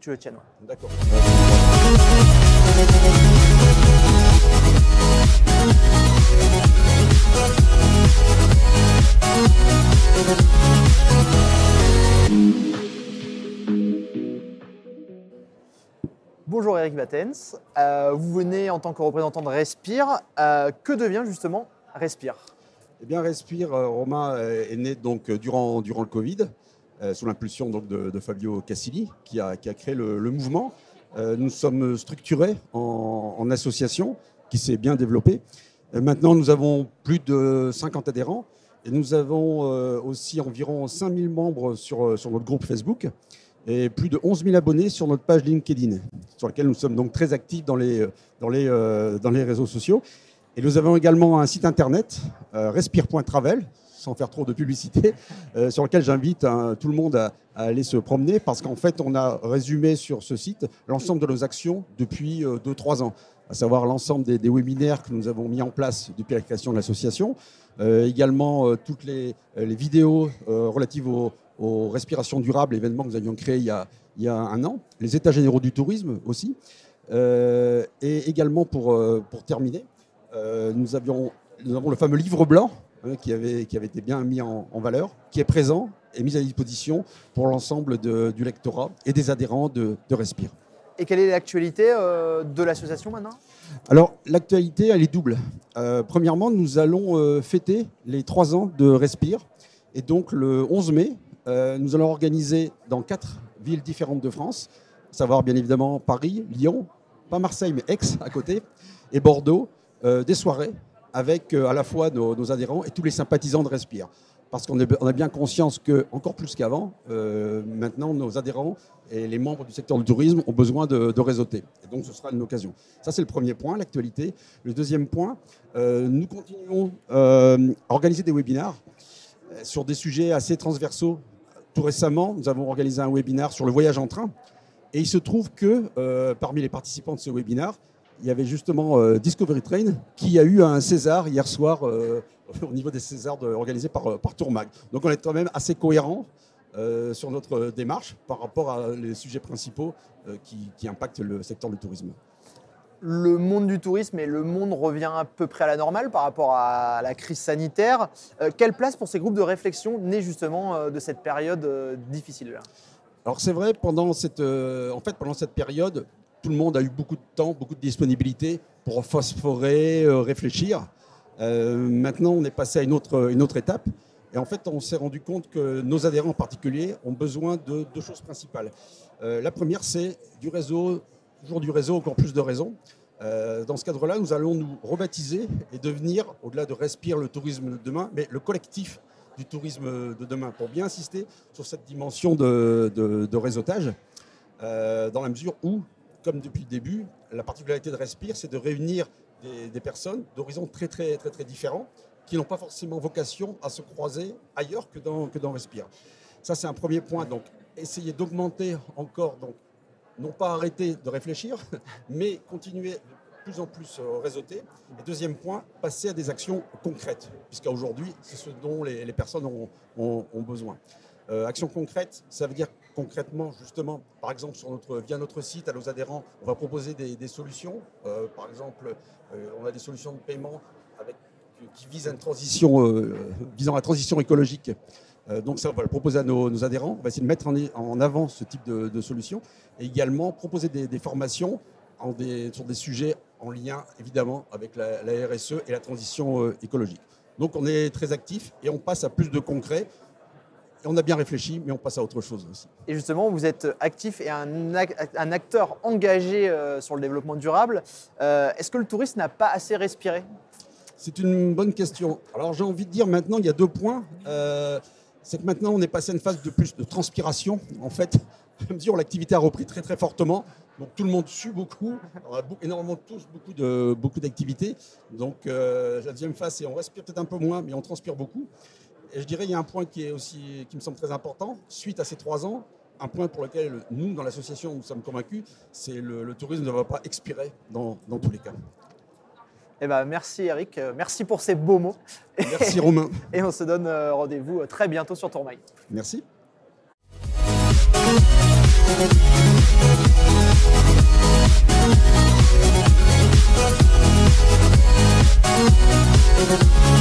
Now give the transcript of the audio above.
tu le tiennes. Ouais. D'accord. Bonjour Eric Vatens, vous venez en tant que représentant de Respire. Que devient justement Respire? Eh bien, Respire, Romain est né donc durant le Covid, sous l'impulsion donc de Fabio Cassilli, qui a créé le mouvement. Nous sommes structurés en association qui s'est bien développée. Maintenant, nous avons plus de 50 adhérents et nous avons aussi environ 5000 membres sur notre groupe Facebook et plus de 11 000 abonnés sur notre page LinkedIn, sur laquelle nous sommes donc très actifs dans les réseaux sociaux. Et nous avons également un site internet, respire.travel, sans faire trop de publicité, sur lequel j'invite tout le monde à aller se promener, parce qu'en fait, on a résumé sur ce site l'ensemble de nos actions depuis 2-3 ans, à savoir l'ensemble des webinaires que nous avons mis en place depuis la création de l'association, également toutes les vidéos relatives aux respirations durables, événements que nous avions créés il y a un an, les états généraux du tourisme aussi, et également pour terminer, nous avons le fameux livre blanc qui avait été bien mis en valeur, qui est présent et mis à disposition pour l'ensemble du lectorat et des adhérents de Respire. Et quelle est l'actualité de l'association maintenant? Alors, l'actualité, elle est double. Premièrement, nous allons fêter les 3 ans de Respire. Et donc, le 11 mai, nous allons organiser dans 4 villes différentes de France, à savoir bien évidemment Paris, Lyon, pas Marseille, mais Aix à côté, et Bordeaux, des soirées avec à la fois nos adhérents et tous les sympathisants de Respire. Parce qu'on a bien conscience que, encore plus qu'avant, maintenant nos adhérents et les membres du secteur du tourisme ont besoin de réseauter. Et donc ce sera une occasion. Ça c'est le premier point, l'actualité. Le deuxième point, nous continuons à organiser des webinaires sur des sujets assez transversaux. Tout récemment, nous avons organisé un webinaire sur le voyage en train. Et il se trouve que parmi les participants de ce webinaire, il y avait justement Discovery Train qui a eu un César hier soir au niveau des Césars organisés par Tourmag. Donc on est quand même assez cohérent sur notre démarche par rapport à les sujets principaux qui impactent le secteur du tourisme. Le monde du tourisme et le monde revient à peu près à la normale par rapport à la crise sanitaire. Quelle place pour ces groupes de réflexion nés justement de cette période difficile? Alors c'est vrai, pendant cette période, tout le monde a eu beaucoup de temps, beaucoup de disponibilité pour phosphorer, réfléchir. Maintenant, on est passé à une autre étape. Et en fait, on s'est rendu compte que nos adhérents en particulier ont besoin de 2 choses principales. La première, c'est du réseau, toujours du réseau, encore plus de raisons. Dans ce cadre-là, nous allons nous rebaptiser et devenir, au-delà de Respire le tourisme de demain, mais le collectif du tourisme de demain, pour bien insister sur cette dimension de réseautage, dans la mesure où, comme depuis le début, la particularité de Respire, c'est de réunir des personnes d'horizons très différents qui n'ont pas forcément vocation à se croiser ailleurs que dans Respire. Ça, c'est un premier point. Donc, essayer d'augmenter encore, donc, non pas arrêter de réfléchir, mais continuer de plus en plus réseauter. Et deuxième point, passer à des actions concrètes, puisqu'à aujourd'hui, c'est ce dont les personnes ont besoin. Actions concrètes, ça veut dire concrètement, justement, par exemple, via notre site, à nos adhérents, on va proposer des solutions. Par exemple, on a des solutions de paiement qui visent visant la transition écologique. Donc ça, on va le proposer à nos adhérents. On va essayer de mettre en avant ce type de solutions. Et également proposer des formations sur des sujets en lien, évidemment, avec la RSE et la transition écologique. Donc on est très actifs et on passe à plus de concret. Et on a bien réfléchi, mais on passe à autre chose aussi. Et justement, vous êtes actif et un acteur engagé sur le développement durable. Est-ce que le tourisme n'a pas assez respiré? C'est une bonne question. Alors j'ai envie de dire maintenant, il y a 2 points. C'est que maintenant, on est passé à une phase de plus de transpiration. En fait, à mesure où l'activité a repris très fortement, donc tout le monde sue beaucoup. On a énormément tous beaucoup d'activités. Donc la deuxième phase, c'est on respire peut-être un peu moins, mais on transpire beaucoup. Et je dirais, il y a un point qui me semble très important. Suite à ces 3 ans, un point pour lequel nous, dans l'association, nous sommes convaincus, c'est le tourisme ne va pas expirer dans tous les cas. Eh ben, merci Eric, merci pour ces beaux mots. Merci Romain. Et on se donne rendez-vous très bientôt sur Tourmag. Merci. Thank you.